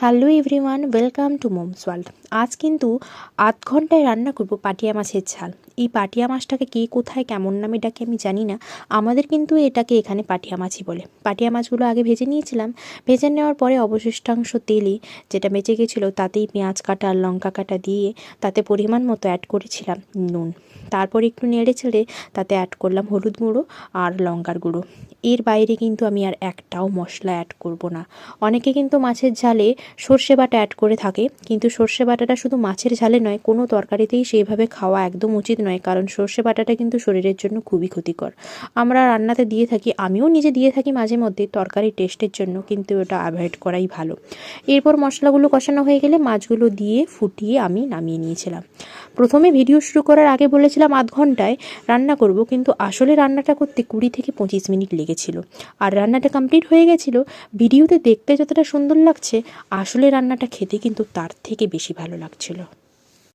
Hello everyone, welcome to moms world. আজ কিন্তু আধ ঘন্টায় রান্না করব পাটিয়া মাছের ঝাল। এই পাটিয়া মাছটাকে কে কোথায় কেমন নামে ডাকে আমি জানি না, আমাদের কিন্তু এটাকে এখানে পাটিয়া মাছই বলে। পাটিয়া মাছগুলো আগে ভেজে নিয়েছিলাম। ভেজে নেওয়ার পরে অবশিষ্টাংশ তেলে যেটা বেঁচে গেছিলো তাতেই পেঁয়াজ কাটা আর লঙ্কা কাটা দিয়ে তাতে পরিমাণ মতো অ্যাড করেছিলাম নুন। তারপর একটু নেড়ে চেড়ে তাতে অ্যাড করলাম হলুদ গুঁড়ো আর লঙ্কার গুঁড়ো। এর বাইরে কিন্তু আমি আর একটাও মশলা অ্যাড করব না। অনেকে কিন্তু মাছের ঝালে সর্ষে বাটা অ্যাড করে থাকে, কিন্তু সর্ষে বাটাটা শুধু মাছের ঝালে নয়, কোনো তরকারিতেই সেইভাবে খাওয়া একদম উচিত নয়, কারণ সর্ষে বাটাটা কিন্তু শরীরের জন্য খুবই ক্ষতিকর। আমরা রান্নাতে দিয়ে থাকি, আমিও নিজে দিয়ে থাকি মাঝে মধ্যে তরকারির টেস্টের জন্য, কিন্তু ওটা অ্যাভয়েড করাই ভালো। এরপর মশলাগুলো কষানো হয়ে গেলে মাছগুলো দিয়ে ফুটিয়ে আমি নামিয়ে নিয়েছিলাম। প্রথমে ভিডিও শুরু করার আগে বলেছিলাম আধ ঘন্টায় রান্না করব, কিন্তু আসলে রান্নাটা করতে 20 থেকে 25 মিনিট লেগেছিল। আর রান্নাটা কমপ্লিট হয়ে গেছিলো। ভিডিওতে দেখতে যতটা সুন্দর লাগছে, আসলে রান্নাটা খেতে কিন্তু তার থেকে বেশি ভালো লাগছিল।